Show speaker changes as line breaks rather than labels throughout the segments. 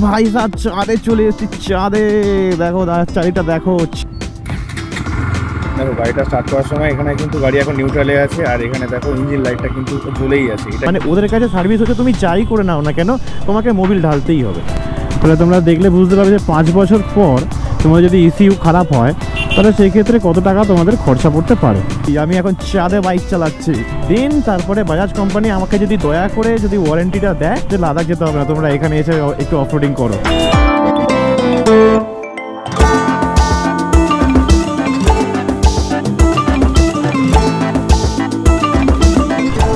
ভাই সাহেব চাঁদে চলে এসেছি, চাঁদে। দেখো চারিটা দেখো।
দেখো গাড়িটা স্টার্ট করার সময় এখানে কিন্তু গাড়ি এখন নিউট্রালে আছে, আর এখানে দেখো ইঞ্জিন লাইটটা কিন্তু জ্বলেই আছে।
মানে ওদের কাছে সার্ভিস হচ্ছে তুমি যাই করে নাও না কেন, তোমাকে মোবিল ঢালতেই হবে। তাহলে তোমরা দেখলে বুঝতে পারবে যে 5 বছর পর তোমার যদি ইসিইউ খারাপ হয় তাহলে সেই ক্ষেত্রে কত টাকা তোমাদের খরচা পড়তে পারে। আমি এখন চাঁদে বাইক চালাচ্ছি দিন, তারপরে বাজাজ কোম্পানি আমাকে যদি দয়া করে যদি ওয়ারেন্টিটা দেয় যে লাদাখ যেতে হবে না, তোমরা এখানে এসে একটু অফরোডিং করো।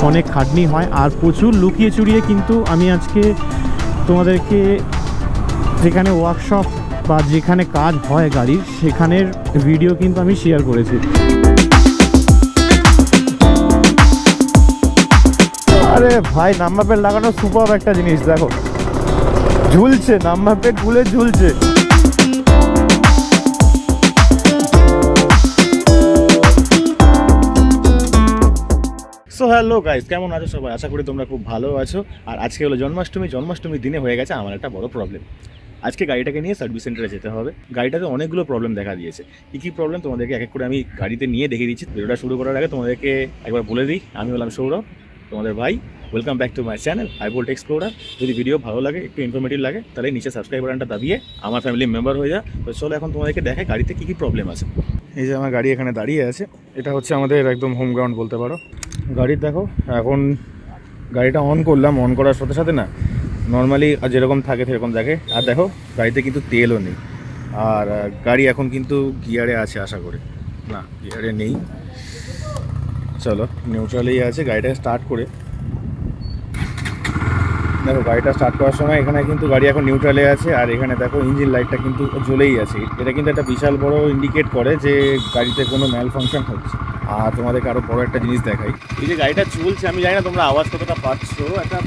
অনেক খাটনি হয় আর প্রচুর লুকিয়ে চুরিয়ে কিন্তু আমি আজকে তোমাদেরকে যেখানে ওয়ার্কশপ বা যেখানে কাজ হয় গাড়ির সেখানের ভিডিও কিন্তু আমি শেয়ার করেছি। আরে ভাই, নাম্বার প্লেট লাগানো সুপার একটা জিনিস। দেখো ঝুলছে, নাম্বার প্লেট খুলে ঝুলছে।
সো হ্যালো গাইস, কেমন আছো সবাই? আশা করি তোমরা খুব ভালো আছো। আর আজকে হলো জন্মাষ্টমীর দিনে হয়ে গেছে আমার একটা বড় প্রবলেম। আজকে গাড়িটাকে নিয়ে সার্ভিস সেন্টারে যেতে হবে। গাড়িটাতে অনেকগুলো প্রবলেম দেখা দিয়েছে। কী প্রবলেম তোমাদেরকে এক এক করে আমি গাড়িতে নিয়ে দেখে দিচ্ছি। ভিডিওটা শুরু করার আগে তোমাদেরকে একবার বলে দিই, আমি হলাম সৌরভ, তোমাদের ভাই। Welcome back to my channel high Volt explorer. যদি ভিডিও ভালো লাগে, একটু ইনফরমেটিভ লাগে, তাহলে নিচে সাবস্ক্রাইব বাটনটা দাবিয়ে আমার ফ্যামিলি মেম্বার হয়ে যা। তো চলো এখন তোমাদেরকে দেখে গাড়িতে কী প্রবলেম আছে। এই যে আমার গাড়ি এখানে দাঁড়িয়ে আছে, এটা হচ্ছে আমাদের একদম হোম গ্রাউন্ড বলতে পারো। গাড়ির দেখো এখন গাড়িটা অন করলাম, অন করার সাথে সাথে না নর্মালি যেরকম থাকে সেরকম দেখে। আর দেখো গাড়িতে কিন্তু তেলও নেই, আর গাড়ি এখন কিন্তু গিয়ারে আছে আশা করি। না, গিয়ারে নেই। চলো নিউট্রালেই আছে। গাড়িটা স্টার্ট করে দেখো, গাড়িটা স্টার্ট করার সময় এখানে কিন্তু গাড়ি এখন নিউট্রালে আছে, আর এখানে দেখো ইঞ্জিন লাইটটা কিন্তু জ্বলেই আছে। এটা কিন্তু একটা বিশাল বড় ইন্ডিকেট করে যে গাড়িতে কোনো ম্যাল ফাংশন হচ্ছে। আর তোমাদেরকে আরও বড় একটা জিনিস দেখাই, এই যে গাড়িটা চলছে, আমি জানি না তোমরা আওয়াজ কতটা পাচ্ছ। একটা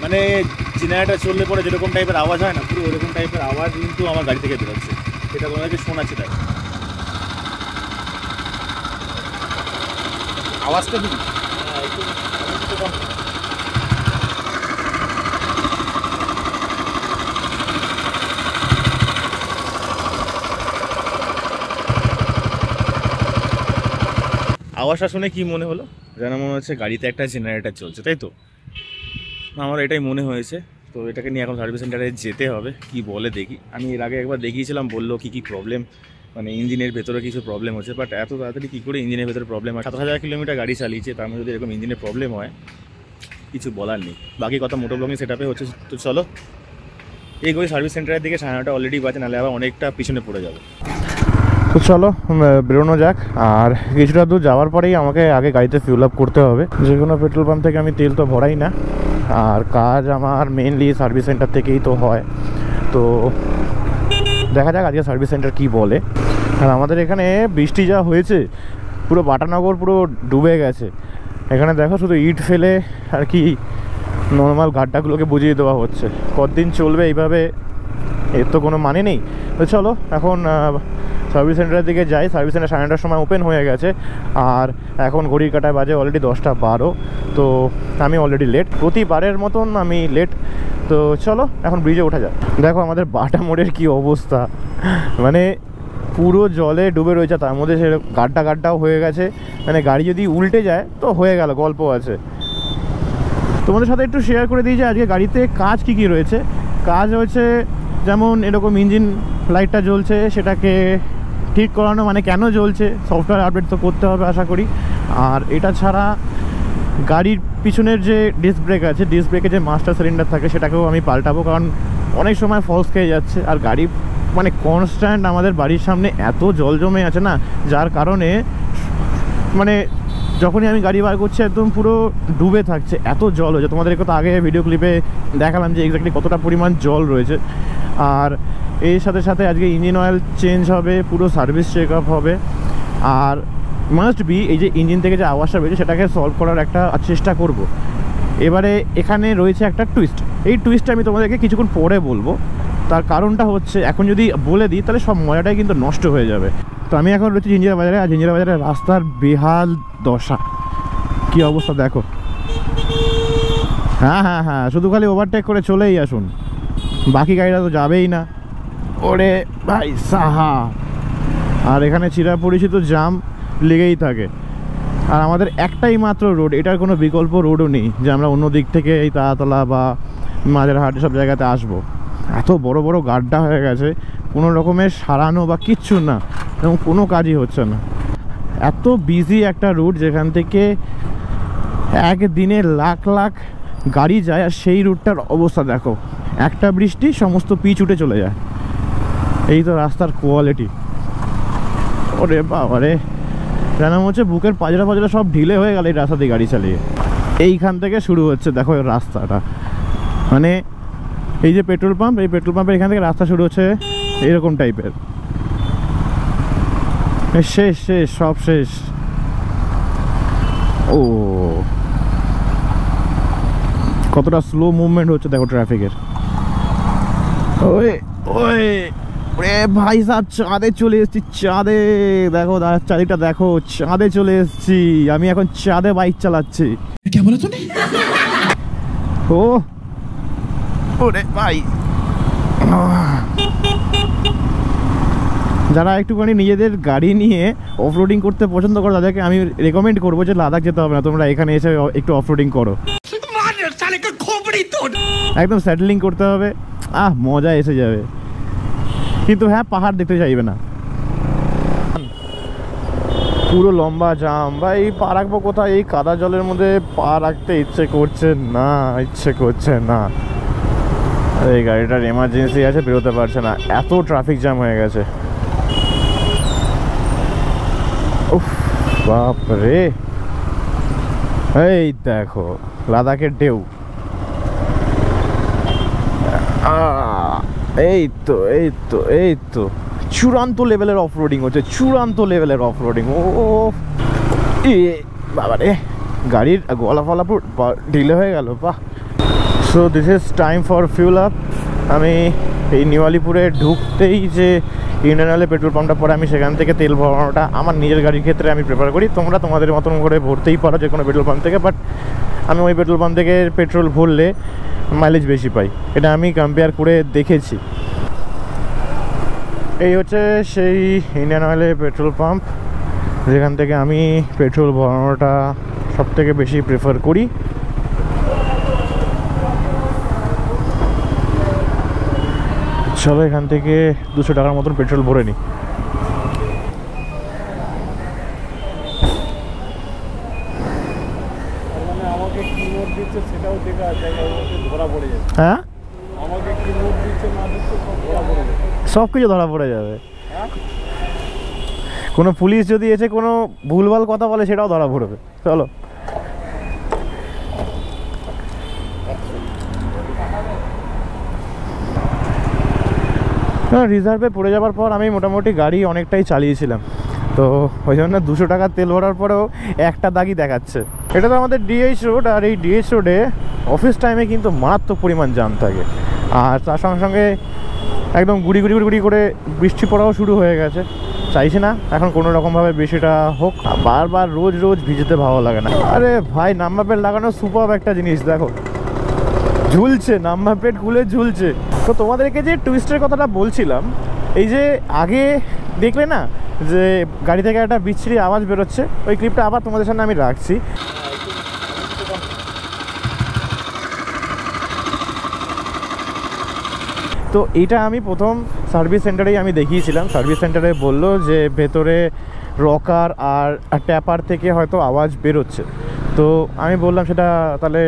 মানে জেনারেটার চললে পরে যেরকম টাইপের আওয়াজ হয় না, পুরো ওরকম টাইপের আওয়াজ কিন্তু আমার গাড়ি থেকে বেরোচ্ছে। এটা তোমাদেরকে শোনাচ্ছে। দেখো আওয়াজটা কি আওয়াজটা শুনে কি মনে হলো? যেন মনে হচ্ছে গাড়িতে একটা জেনারেটার চলছে, তাই তো? আমার এটাই মনে হয়েছে। তো এটাকে নিয়ে এখন সার্ভিস সেন্টারে যেতে হবে, কি বলে দেখি। আমি এর আগে একবার দেখিয়েছিলাম, বললো কী প্রবলেম, মানে ইঞ্জিনের ভেতরে কিছু প্রবলেম হচ্ছে। বাট এত তাড়াতাড়ি কী করে ইঞ্জিনের ভেতরে প্রবলেম হয়? 7000 কিলোমিটার গাড়ি চালিয়েছে, তার মধ্যে যদি এরকম ইঞ্জিনের প্রবলেম হয়, কিছু বলার নেই। বাকি কথা মোটো ব্লগিং সেট আপে হচ্ছে। তো চলো এই করে সার্ভিস সেন্টারের দিকে। 9:30 অলরেডি বাজে, নাহলে আবার অনেকটা পিছনে পড়ে যাবে।
তো চলো বেরোনো যাক। আর কিছুটা দূর যাওয়ার পরেই আমাকে আগে গাড়িতে ফিউল আপ করতে হবে। যে কোনো পেট্রোল পাম্প থেকে আমি তেল তো ভরাই না, আর কাজ আমার মেনলি সার্ভিস সেন্টার থেকেই তো হয়। তো দেখা যাক আজকে সার্ভিস সেন্টার কী বলে। আর আমাদের এখানে বৃষ্টি যা হয়েছে, পুরো বাটানগর পুরো ডুবে গেছে। এখানে দেখো শুধু ইট ফেলে আর কি নর্মাল গাড্ডাগুলোকে বুঝিয়ে দেওয়া হচ্ছে। কতদিন চলবে এইভাবে, এর তো কোনো মানে নেই। তো চলো এখন সার্ভিস সেন্টারের দিকে যাই। সার্ভিস সেন্টার 9:30 সময় ওপেন হয়ে গেছে, আর এখন ঘড়ির কাঁটায় বাজে অলরেডি 10:12। তো আমি অলরেডি লেট, প্রতিবারের মতন আমি লেট। তো চলো এখন ব্রিজে ওঠা যাক। দেখো আমাদের বাটা মোড়ের কী অবস্থা, মানে পুরো জলে ডুবে রয়েছে, তার মধ্যে সে গাড্ডাও হয়ে গেছে। মানে গাড়ি যদি উল্টে যায় তো হয়ে গেল, গল্প আছে। তোমাদের সাথে একটু শেয়ার করে দিই যে আজকে গাড়িতে কাজ কী রয়েছে। কাজ হচ্ছে যেমন এরকম ইঞ্জিন লাইটটা জ্বলছে, সেটাকে ঠিক করানো, মানে কেন জ্বলছে, সফটওয়্যার আপডেট তো করতে হবে আশা করি। আর এটা ছাড়া গাড়ির পিছনের যে ডিস্ক ব্রেক আছে, ডিস্ক ব্রেকে যে মাস্টার সিলিন্ডার থাকে সেটাকেও আমি পাল্টাবো, কারণ অনেক সময় ফলস খেয়ে যাচ্ছে। আর গাড়ি মানে কনস্ট্যান্ট আমাদের বাড়ির সামনে এত জল জমে আছে না, যার কারণে মানে যখনই আমি গাড়ি বার করছি একদম পুরো ডুবে থাকছে, এত জল হয়েছে। তোমাদেরকে তো আগে ভিডিও ক্লিপে দেখালাম যে এক্স্যাক্টলি কতটা পরিমাণ জল রয়েছে। আর এর সাথে সাথে আজকে ইঞ্জিন অয়েল চেঞ্জ হবে, পুরো সার্ভিস চেক আপ হবে। আর মাস্ট বি এই যে ইঞ্জিন থেকে যে আওয়াজটা বেরোচ্ছে সেটাকে সলভ করার একটা চেষ্টা করব। এবারে এখানে রয়েছে একটা টুইস্ট, এই টুইস্টটা আমি তোমাদেরকে কিছুক্ষণ পরে বলবো। তার কারণটা হচ্ছে এখন যদি বলে দিই তাহলে সব মজাটাই কিন্তু নষ্ট হয়ে যাবে। তো আমি এখন রয়েছি জিঞ্জিরা বাজারে, আর জিঞ্জিরা বাজারের রাস্তার বেহাল দশা, কি অবস্থা দেখো। হ্যাঁ, শুধু খালি ওভারটেক করে চলেই আসুন। বাকি গাড়িটা তো যাবেই না। ওরে ভাই সাহা, আর এখানে চিরাপরিচিত জাম লেগেই থাকে। আর আমাদের একটাই মাত্র রোড, এটার কোনো বিকল্প রোডও নেই যে আমরা অন্য দিক থেকে এই তারাতলা বা মাঝেরহাট সব জায়গাতে আসবো। এত বড় বড় গাড্ডা হয়ে গেছে, কোনো রকমের সারানো বা কিচ্ছু না, এবং কোনো কাজই হচ্ছে না। এত বিজি একটা রুট যেখান থেকে একদিনে লাখ লাখ গাড়ি যায়, আর সেই রুটটার অবস্থা দেখো, একটা বৃষ্টি সমস্ত পিচ উঠে চলে যায়। এই তো রাস্তার কোয়ালিটি। ওরে বাবারে, যেন হচ্ছে বুকের পাজরা পাজরা সব ঢিলে হয়ে গেল এই রাস্তা দিয়ে গাড়ি চালিয়ে। এইখান থেকে শুরু হচ্ছে দেখো এই রাস্তাটা, মানে এই যে পেট্রোল পাম্প, এই পেট্রোল পাম্পের এখান থেকে রাস্তা শুরু হচ্ছে এরকম টাইপের। শেষ শেষ সব শেষ। ও কতটা স্লো মুভমেন্ট হচ্ছে দেখো ট্রাফিকের। ওই ওই ওরে ভাই সাহেব, চাঁদে চলে এসেছি, চাঁদে। দেখো চাঁদিটা দেখো, চাঁদে চলে এসেছি আমি, এখন চাঁদে বাইক চালাচ্ছি। কে বলে তুমি? ও ওরে ভাই, যারা একটুখানি নিজেদের গাড়ি নিয়ে অফরোডিং করতে পছন্দ করো তাদেরকে আমি রেকমেন্ড করবো যে লাদাখ যেতে হবে না, তোমরা এখানে এসে একটু অফরোডিং করো। একদম স্যাডলিং করতে হবে, মজা এসে যাবে। কিন্তু হ্যাঁ, পাহাড় দেখতে চাইবে না। পুরো লম্বা জাম ভাই, পা রাখবো কোথায়? এই কাদা জলের মধ্যে পা রাখতে ইচ্ছে করছে না, ইচ্ছে করছে না। এই গাড়িটার এমার্জেন্সি আছে, বেরোতে পারছে না, এত ট্রাফিক জ্যাম হয়ে গেছে। উফ বাপরে, এই দেখো লাদাখের ঢেউ। এই তো এই তো এই তো চূড়ান্ত লেভেলের অফরোডিং হচ্ছে, চূড়ান্ত লেভেলের অফরোডিং। ও বাবা রে, গাড়ির গলা ফলা পুরো ঢিলে হয়ে গেল। বাহ। So this is time for fuel up. আমি এই নিউ আলিপুরে ঢুকতেই যে ইন্ডিয়ান অয়েলের পেট্রোল পাম্পটা পরে, আমি সেখান থেকে তেল ভরানোটা আমার নিজের গাড়ির ক্ষেত্রে আমি প্রেফার করি। তোমরা তোমাদের মতন করে ভরতেই পারো যে কোনো পেট্রোল পাম্প থেকে, বাট আমি ওই পেট্রোল পাম্প থেকে পেট্রোল ভরলে মাইলেজ বেশি পাই, এটা আমি কম্পেয়ার করে দেখেছি। এই হচ্ছে সেই ইন্ডিয়ান অয়েলের পেট্রোল পাম্প যেখান থেকে আমি পেট্রোল ভরানোটা সবথেকে বেশি প্রেফার করি। চলো এখান থেকে 200 টাকার মতন পেট্রোল ভরে নিই। হ্যাঁ, সব কিছু ধরা পড়ে যাবে। কোনো পুলিশ যদি এসে কোনো ভুলভাল কথা বলে সেটাও ধরা পড়বে। চলো রিজার্ভে পড়ে যাওয়ার পর আমি মোটামুটি গাড়ি অনেকটাই চালিয়েছিলাম, তো ওই জন্য 200 টাকা তেল ভরার পরেও একটা দাগই দেখাচ্ছে। এটা তো আমাদের ডিএইচ রোড, আর এই ডিএইচ রোডে অফিস টাইমে কিন্তু মারাত্মক পরিমাণ জ্যাম থাকে, আর তার সঙ্গে সঙ্গে একদম গুড়ি গুড়ি গুড়ি করে বৃষ্টি পড়াও শুরু হয়ে গেছে। চাইছি না এখন কোনো রকমভাবে বৃষ্টিটা হোক, বারবার রোজ রোজ ভিজতে ভালো লাগে না। আরে ভাই, নাম্বার প্লেট লাগানো সুপার একটা জিনিস, দেখো ঝুলছে, নাম্বার প্লেট খুলে ঝুলছে। তো তোমাদেরকে যে টুইস্টের কথাটা বলছিলাম, এই যে আগে দেখলে না যে গাড়ি থেকে একটা বিচ্ছিরি আওয়াজ বেরোচ্ছে, ওই ক্লিপটা আবার তোমাদের সামনে আমি রাখছি। তো এটা আমি প্রথম সার্ভিস সেন্টারেই আমি দেখিয়েছিলাম। সার্ভিস সেন্টারে বললো যে ভেতরে রকার আর ট্যাপার থেকে হয়তো আওয়াজ বেরোচ্ছে। তো আমি বললাম সেটা তাহলে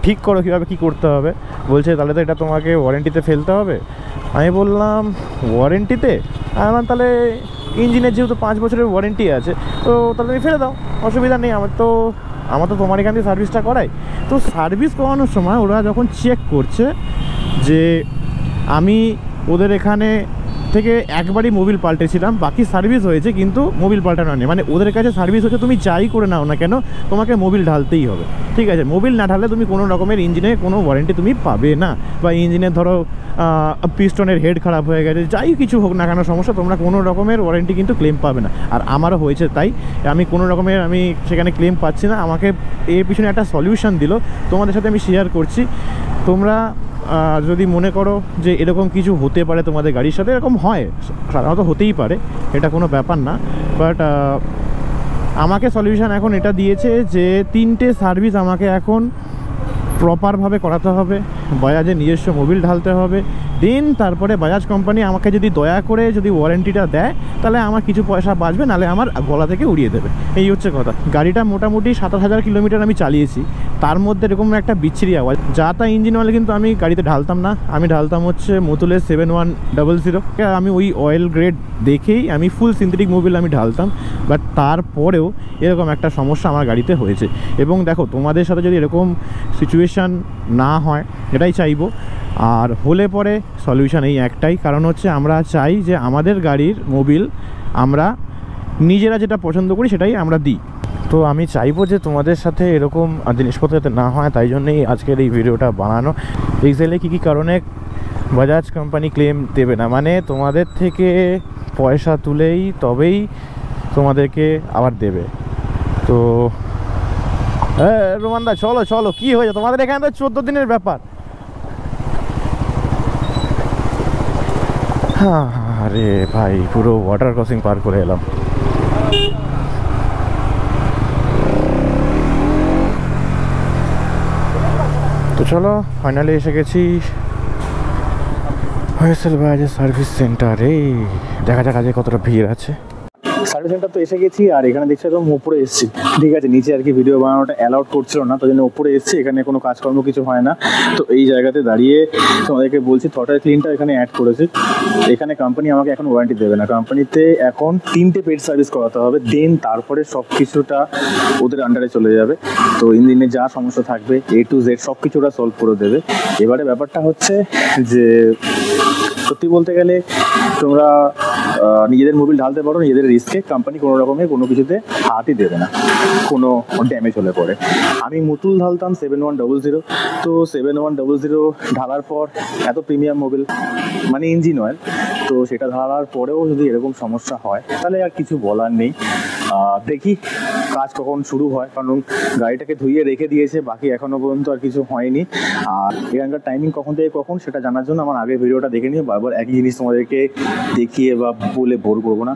ঠিক করো, কীভাবে কী করতে হবে? বলছে তাহলে তো এটা তোমাকে ওয়ারেন্টিতে ফেলতে হবে। আমি বললাম ওয়ারেন্টিতে? আমার তাহলে ইঞ্জিনের যেহেতু 5 বছরের ওয়ারেন্টি আছে, তো তাহলে তুমি ফেলে দাও, অসুবিধা নেই। আমার তো তোমার এখান থেকে সার্ভিসটা করাই। তো সার্ভিস করানোর সময় ওরা যখন চেক করছে যে আমি ওদের এখানে থেকে একবারই মোবিল পাল্টেছিলাম, বাকি সার্ভিস হয়েছে কিন্তু মোবিল পাল্টানো নেই, মানে ওদের কাছে সার্ভিস হচ্ছে তুমি যাই করে নাও না কেন তোমাকে মোবিল ঢালতেই হবে। ঠিক আছে, মোবিল না ঢাললে তুমি কোনো রকমের ইঞ্জিনে কোনো ওয়ারেন্টি তুমি পাবে না, বা ইঞ্জিনের ধরো পিস্টনের হেড খারাপ হয়ে গেছে, যাই কিছু হোক না কেন সমস্যা, তোমরা কোনো রকমের ওয়ারেন্টি কিন্তু ক্লেম পাবে না। আর আমারও হয়েছে তাই, আমি কোনো রকমের আমি সেখানে ক্লেম পাচ্ছি না। আমাকে এর পিছনে একটা সলিউশন দিল, তোমাদের সাথে আমি শেয়ার করছি। তোমরা যদি মনে করো যে এরকম কিছু হতে পারে তোমাদের গাড়ির সাথে, এরকম হয় সাধারণত, হতেই পারে, এটা কোনো ব্যাপার না। বাট আমাকে সলিউশন এখন এটা দিয়েছে যে 3টে সার্ভিস আমাকে এখন প্রপারভাবে করাতে হবে, বাজাজের নিজস্ব মোবিল ঢালতে হবে, দেন তারপরে বাজাজ কোম্পানি আমাকে যদি দয়া করে যদি ওয়ারেন্টিটা দেয় তাহলে আমার কিছু পয়সা বাঁচবে, নাহলে আমার গলা থেকে উড়িয়ে দেবে। এই হচ্ছে কথা। গাড়িটা মোটামুটি 27,000 কিলোমিটার আমি চালিয়েছি, তার মধ্যে এরকম একটা বিচ্ছিরি আওয়াজ। যা তা ইঞ্জিন অয়েল কিন্তু আমি গাড়িতে ঢালতাম না, আমি ঢালতাম হচ্ছে মতুলের 7100। আমি ওই অয়েল গ্রেড দেখেই আমি ফুল সিনথেটিক মোবিল আমি ঢালতাম, বাট তারপরেও এরকম একটা সমস্যা আমার গাড়িতে হয়েছে। এবং দেখো, তোমাদের সাথে যদি এরকম সিচুয়েশান না হয় এটাই চাইবো, আর হলে পরে সলিউশন এই একটাই, কারণ হচ্ছে আমরা চাই যে আমাদের গাড়ির মোবিল আমরা নিজেরা যেটা পছন্দ করি সেটাই আমরা দিই। তো আমি চাইবো যে তোমাদের সাথে এরকম জিনিসপত্র যাতে না হয়, তাই জন্যই আজকের এই ভিডিওটা বানানো। এক্স্যাক্টলি কী কারণে বাজাজ কোম্পানি ক্লেম দেবে না, মানে তোমাদের থেকে পয়সা তুলেই তবেই তোমাদেরকে আবার দেবে। তো রোমানদা চলো চলো, কী হয়েছে তোমাদের এখানে? তো 14 দিনের ব্যাপার। হ্যাঁ আরে ভাই, পুরো ওয়াটার ক্রসিং পার করে এলাম। তো চলো, ফাইনালি এসে গেছি হোয়েসেল বাজাজ সার্ভিস সেন্টারে। দেখা যাক আজকে কতটা ভিড় আছে। সার্ভিস সেন্টার তো এসে গেছি, আর এখানে দেখছি একদম উপরে এসেছি। ঠিক আছে, নিচে আর কি ভিডিও বানানোটা অ্যালাউড করছিল না, তাই জন্য উপরে এসেছি। এখানে কোনো কাজকর্ম কিছু হয় না, তো এই জায়গাতে দাঁড়িয়ে তোমাদেরকে বলছি থ্রটল ক্লিনটা এখানে অ্যাড করেছি। এখানে কোম্পানি আমাকে এখন ওয়ারেন্টি দেবে না, কোম্পানিতে এখন 3টে পেড সার্ভিস করাতে হবে, দেন তারপরে সব কিছুটা ওদের আন্ডারে চলে যাবে। তো ইঞ্জিনে যা সমস্যা থাকবে A to Z সব কিছুটা সলভ করে দেবে। এবারে ব্যাপারটা হচ্ছে যে সত্যি বলতে গেলে তোমরা নিজেদের মোবিল ঢালতে পারো নিজেদের রিস্কে, কোম্পানি কোনো রকমের কোনো কিছুতে হাতই দেবে না কোনো ড্যামেজ হলে পরে। আমি মুতুল ঢালতাম 7100, তো 7100 ঢালার পর এত প্রিমিয়াম মোবিল মানে ইঞ্জিন অয়েল, তো সেটা ঢালার পরেও যদি এরকম সমস্যা হয় তাহলে আর কিছু বলার নেই। দেখি কাজ কখন শুরু হয়, কারণ গাড়িটাকে ধুইয়ে রেখে দিয়েছে, বাকি এখনো পর্যন্ত আর কিছু হয়নি। আর এখানকার টাইমিং কখন থেকে কখন সেটা জানার জন্য আমার আগের ভিডিওটা দেখে নিয়ে বারবার একই জিনিস তোমাদেরকে দেখিয়ে বা বলে বোর করবো না।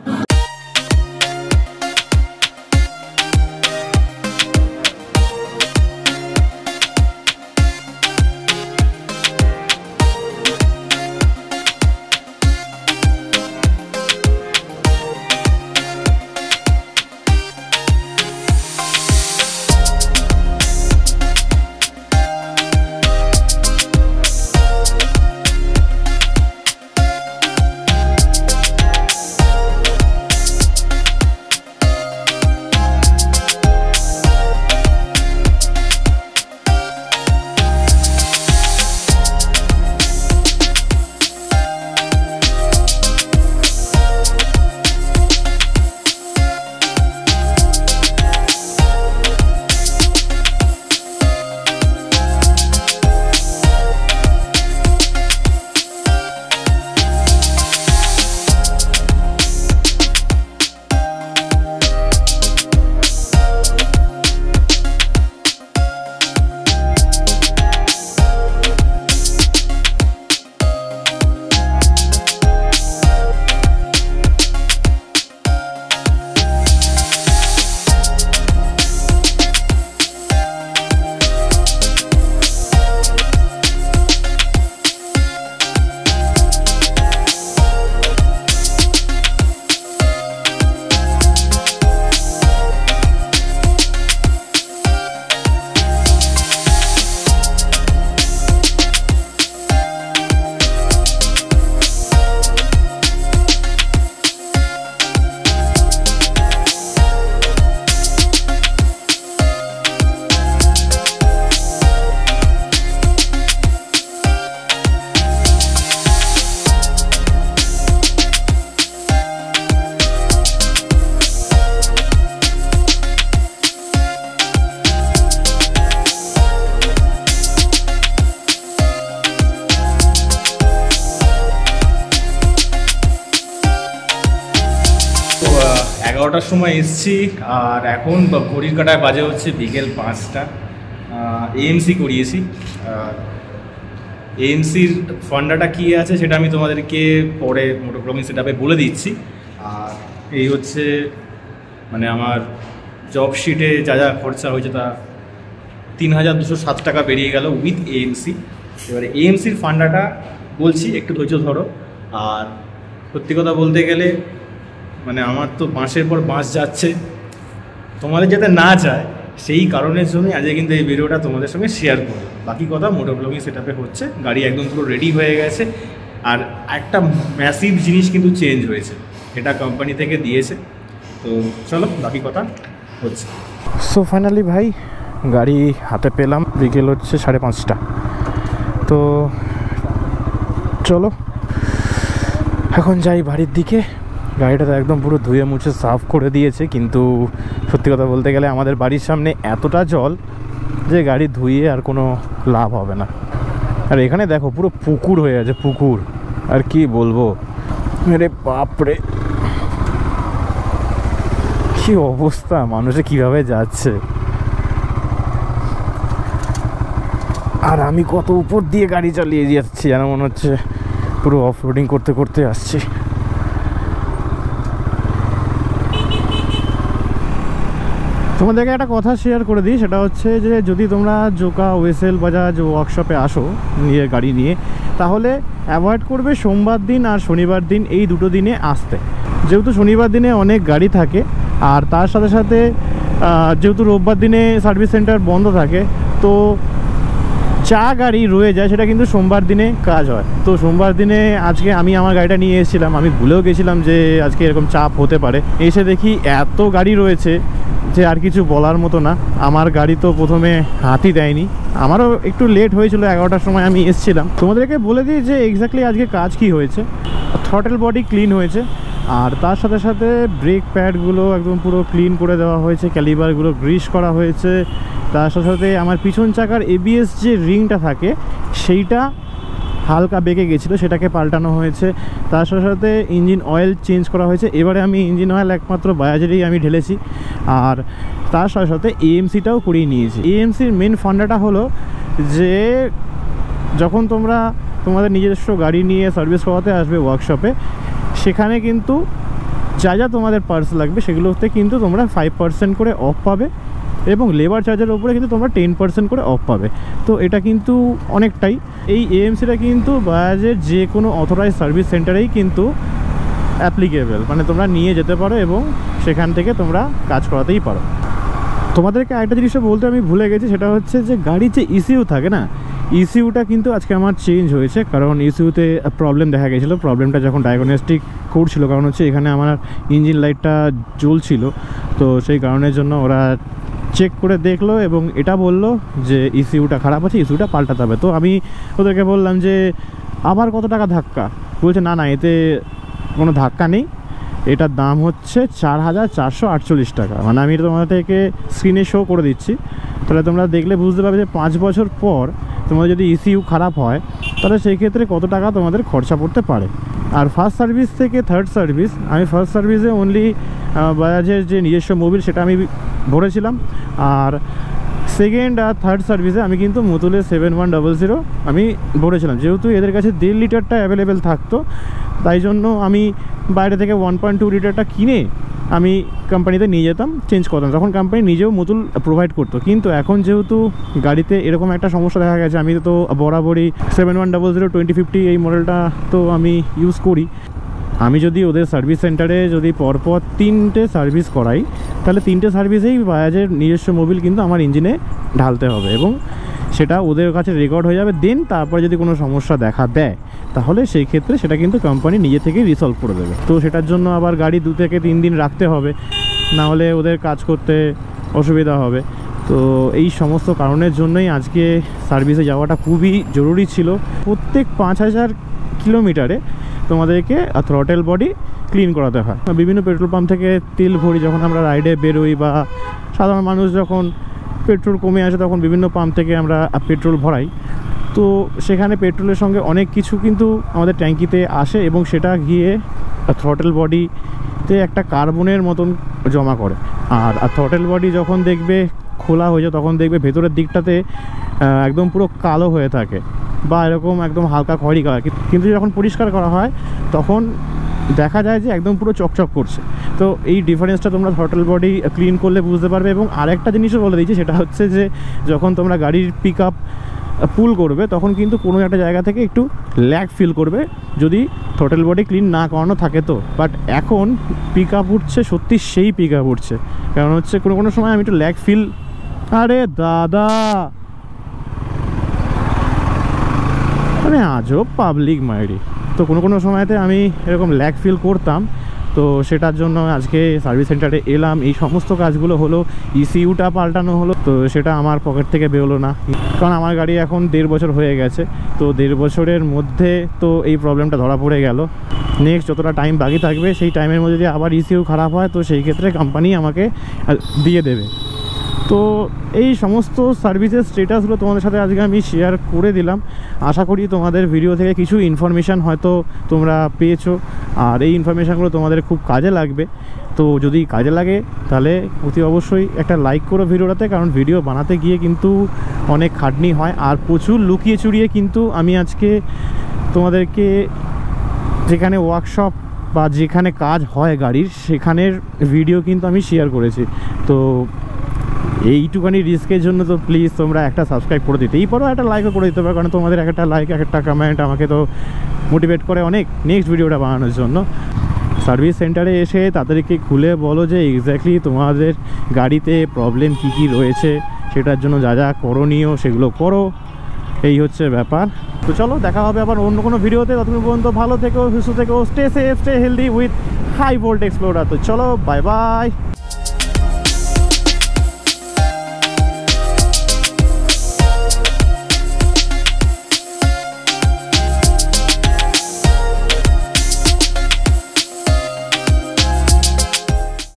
এগারোটার সময় এসছি আর এখন ঘড়ির কাটায় বাজে হচ্ছে বিকেল 5টা। এএমসি করিয়েছি, এএমসির ফান্ডাটা কী আছে সেটা আমি তোমাদেরকে পরে মোটো ব্লগিং সেটআপে বলে দিচ্ছি। আর এই হচ্ছে মানে আমার জব শিটে যা যা খরচা হয়েছে তা ৩,২০৭ টাকা বেরিয়ে গেল উইথ এএমসি। এবারে এএমসির ফান্ডাটা বলছি, একটু ধৈর্য ধরো। আর সত্যি কথা বলতে গেলে মানে আমার তো বাঁশের পর বাঁশ যাচ্ছে, তোমাদের যাতে না যায় সেই কারণের জন্যই আজকে কিন্তু এই ভিডিওটা তোমাদের সঙ্গে শেয়ার করবো। বাকি কথা মোটো ব্লগিং সেটআপে হচ্ছে, গাড়ি একদম পুরো রেডি হয়ে গেছে। আর একটা ম্যাসিভ জিনিস কিন্তু চেঞ্জ হয়েছে, এটা কোম্পানি থেকে দিয়েছে। তো চলো বাকি কথা হচ্ছে।
সো ফাইনালি ভাই গাড়ি হাতে পেলাম, বিকেল হচ্ছে 5:30। তো চলো এখন যাই বাড়ির দিকে। গাড়িটা তো একদম পুরো ধুয়ে মুছে সাফ করে দিয়েছে, কিন্তু সত্যি কথা বলতে গেলে আমাদের বাড়ির সামনে এতটা জল যে গাড়ি ধুয়ে আর কোনো লাভ হবে না। আর এখানে দেখো পুরো পুকুর হয়ে আছে, পুকুর। আর কি বলবো, আরে বাপরে কি অবস্থা, মানুষে কিভাবে যাচ্ছে। আর আমি কত উপর দিয়ে গাড়ি চালিয়ে যাচ্ছি যেন মনে হচ্ছে পুরো অফ রোডিং করতে করতে আসছি। তোমাদেরকে একটা কথা শেয়ার করে দিই, সেটা হচ্ছে যে যদি তোমরা জোকা ওয়েসেল বাজাজ ওয়ার্কশপে আসো নিয়ে গাড়ি নিয়ে, তাহলে অ্যাভয়েড করবে সোমবার দিন আর শনিবার দিন, এই দুটো দিনে আসতে। যেহেতু শনিবার দিনে অনেক গাড়ি থাকে, আর তার সাথে সাথে যেহেতু রোববার দিনে সার্ভিস সেন্টার বন্ধ থাকে, তো যা গাড়ি রয়ে যায় সেটা কিন্তু সোমবার দিনে কাজ হয়। তো সোমবার দিনে আজকে আমি আমার গাড়িটা নিয়ে এসেছিলাম, আমি ভুলেও গেছিলাম যে আজকে এরকম চাপ হতে পারে। এসে দেখি এত গাড়ি রয়েছে যে আর কিছু বলার মতো না। আমার গাড়ি তো প্রথমে হাতই দেয়নি, আমারও একটু লেট হয়েছিল, 11টার সময় আমি এসেছিলাম। তোমাদেরকে বলে দিই যে এক্স্যাক্টলি আজকে কাজ কি হয়েছে। থ্রটেল বডি ক্লিন হয়েছে, আর তার সাথে সাথে ব্রেক প্যাডগুলো একদম পুরো ক্লিন করে দেওয়া হয়েছে, ক্যালিবারগুলো গ্রিস করা হয়েছে। তার সাথে সাথে আমার পিছন চাকার এবিএস যে রিংটা থাকে সেইটা হালকা বেঁকে গেছিলো, সেটাকে পাল্টানো হয়েছে। তার সাথে সাথে ইঞ্জিন অয়েল চেঞ্জ করা হয়েছে। এবারে আমি ইঞ্জিন অয়েল একমাত্র বাজাজেরই আমি ঢেলেছি, আর তার সাথে সাথে এএমসিটাও করিয়ে নিয়েছি। এএমসির মেন ফান্ডাটা হলো যে যখন তোমরা তোমাদের নিজস্ব গাড়ি নিয়ে সার্ভিস করাতে আসবে ওয়ার্কশপে, সেখানে কিন্তু যা যা তোমাদের পার্টস লাগবে সেগুলোতে কিন্তু তোমরা 5% করে অফ পাবে, এবং লেবার চার্জের ওপরে কিন্তু তোমরা 10% করে অফ পাবে। তো এটা কিন্তু অনেকটাই। এই এএমসিটা কিন্তু বাজাজের যে কোনো অথরাইজ সার্ভিস সেন্টারেই কিন্তু অ্যাপ্লিকেবল, মানে তোমরা নিয়ে যেতে পারো এবং সেখান থেকে তোমরা কাজ করাতেই পারো। তোমাদেরকে একটা জিনিসও বলতে আমি ভুলে গেছি, সেটা হচ্ছে যে গাড়ির যে ইসিউ থাকে না, ইসিউটা কিন্তু আজকে আমার চেঞ্জ হয়েছে। কারণ ইসিউতে প্রবলেম দেখা গেছিলো, প্রবলেমটা যখন ডায়াগনস্টিক করছিল, কারণ হচ্ছে এখানে আমার ইঞ্জিন লাইটটা জ্বলছিল, তো সেই কারণের জন্য ওরা চেক করে দেখলো এবং এটা বললো যে ইসিউটা খারাপ আছে, ইসিউটা পাল্টাতে হবে। তো আমি ওদেরকে বললাম যে আবার কত টাকা ধাক্কা, বলছে না না এতে কোনো ধাক্কা নেই, এটার দাম হচ্ছে 4,448 টাকা। মানে আমি তোমাদেরকে স্ক্রিনে শো করে দিচ্ছি, তাহলে তোমরা দেখলে বুঝতে পারবে যে 5 বছর পর তোমাদের যদি ইসিউ খারাপ হয় তাহলে সেই ক্ষেত্রে কত টাকা তোমাদের খরচা পড়তে পারে। আর ফার্স্ট সার্ভিস থেকে থার্ড সার্ভিস, আমি ফার্স্ট সার্ভিসে অনলি বাজাজের যে নিজস্ব মোবিল সেটা আমি ভরেছিলাম, আর সেকেন্ড আর থার্ড সার্ভিসে আমি কিন্তু মুতুলের 7100 আমি ভরেছিলাম। যেহেতু এদের কাছে 1.5 লিটারটা অ্যাভেলেবেল থাকতো, তাই জন্য আমি বাইরে থেকে 1.2 লিটারটা কিনে আমি কোম্পানিতে নিয়ে যেতাম, চেঞ্জ করতাম। তখন কোম্পানি নিজেও মুতুল প্রোভাইড করতো। কিন্তু এখন যেহেতু গাড়িতে এরকম একটা সমস্যা দেখা গেছে, আমি তো বরাবরই 7100 2050 এই মডেলটা তো আমি ইউজ করি। আমি যদি ওদের সার্ভিস সেন্টারে যদি পরপর 3টে সার্ভিস করাই, তাহলে 3টে সার্ভিসেই বাজাজের নিজস্ব মোবিল কিন্তু আমার ইঞ্জিনে ঢালতে হবে, এবং সেটা ওদের কাছে রেকর্ড হয়ে যাবে। দেন তারপরে যদি কোনো সমস্যা দেখা দেয় তাহলে সেই ক্ষেত্রে সেটা কিন্তু কোম্পানি নিজে থেকেই রিসলভ করে দেবে। তো সেটার জন্য আবার গাড়ি 2 থেকে 3 দিন রাখতে হবে, না হলে ওদের কাজ করতে অসুবিধা হবে। তো এই সমস্ত কারণের জন্যই আজকে সার্ভিসে যাওয়াটা খুবই জরুরি ছিল। প্রত্যেক 5000 কিলোমিটারে তোমাদেরকে থ্রটেল বডি ক্লিন করাতে হয়। বিভিন্ন পেট্রোল পাম্প থেকে তেল ভরি, যখন আমরা রাইডে বেরোই বা সাধারণ মানুষ যখন পেট্রোল কমে আসে তখন বিভিন্ন পাম্প থেকে আমরা পেট্রোল ভরাই। তো সেখানে পেট্রোলের সঙ্গে অনেক কিছু কিন্তু আমাদের ট্যাঙ্কিতে আসে, এবং সেটা গিয়ে থ্রটেল বডিতে একটা কার্বনের মতন জমা করে। আর থ্রটেল বডি যখন দেখবে খোলা হয়ে যায়, তখন দেখবে ভেতরের দিকটাতে একদম পুরো কালো হয়ে থাকে। বা এরকম একদম হালকা খয়েরি কালার, কিন্তু যখন পরিষ্কার করা হয় তখন দেখা যায় যে একদম পুরো চকচক করছে। তো এই ডিফারেন্সটা তোমরা থ্রটল বডি ক্লিন করলে বুঝতে পারবে। এবং আরেকটা জিনিসও বলে দিচ্ছি, সেটা হচ্ছে যে যখন তোমরা গাড়ির পিক আপ পুল করবে তখন কিন্তু কোনো একটা জায়গা থেকে একটু ল্যাগ ফিল করবে যদি থ্রটল বডি ক্লিন না করানো থাকে। তো বাট এখন পিক আপ উঠছে, সত্যি সেই পিক আপ উঠছে। কারণ হচ্ছে কোনো সময় আমি একটু ল্যাগ ফিল, আরে দাদা মানে আজব পাবলিক মাইরি। তো কোনো সময়তে আমি এরকম ল্যাগ ফিল করতাম, তো সেটার জন্য আজকে সার্ভিস সেন্টারে এলাম। এই সমস্ত কাজগুলো হলো, ইসিউটা পাল্টানো হলো, তো সেটা আমার পকেট থেকে বেরোলো না, কারণ আমার গাড়ি এখন 1.5 বছর হয়ে গেছে। তো 1.5 বছরের মধ্যে তো এই প্রবলেমটা ধরা পড়ে গেল। নেক্সট যতটা টাইম বাকি থাকবে সেই টাইমের মধ্যে যদি আবার ইসিউ খারাপ হয় তো সেই ক্ষেত্রে কোম্পানি আমাকে দিয়ে দেবে। তো এই সমস্ত সার্ভিসের স্টেটাসগুলো তোমাদের সাথে আজকে আমি শেয়ার করে দিলাম। আশা করি তোমাদের ভিডিও থেকে কিছু ইনফরমেশান হয়তো তোমরা পেয়েছো, আর এই ইনফরমেশানগুলো তোমাদের খুব কাজে লাগবে। তো যদি কাজে লাগে তাহলে অতি অবশ্যই একটা লাইক করো ভিডিওটাতে, কারণ ভিডিও বানাতে গিয়ে কিন্তু অনেক খাটনি হয়, আর প্রচুর লুকিয়ে চুরিয়ে কিন্তু আমি আজকে তোমাদেরকে যেখানে ওয়ার্কশপ বা যেখানে কাজ হয় গাড়ির সেখানের ভিডিও কিন্তু আমি শেয়ার করেছি। তো এইটুখানি রিস্কের জন্য তো প্লিজ তোমরা একটা সাবস্ক্রাইব করে দিতেই পারো, একটা লাইকও করে দিতে পারো, কারণ তোমাদের একটা লাইক একটা কমেন্ট আমাকে তো মোটিভেট করে অনেক নেক্সট ভিডিওটা বানানোর জন্য। সার্ভিস সেন্টারে এসে তাদেরকে খুলে বলো যে এক্স্যাক্টলি তোমাদের গাড়িতে প্রবলেম কী রয়েছে, সেটার জন্য যা যা করণীয় সেগুলো করো। এই হচ্ছে ব্যাপার। তো চলো দেখা হবে আবার অন্য কোনো ভিডিওতে। ততক্ষণ পর্যন্ত ভালো থেকো, সুস্থ থেকো, stay safe, stay healthy with High Volt Explorer. তো চলো, বাই বাই।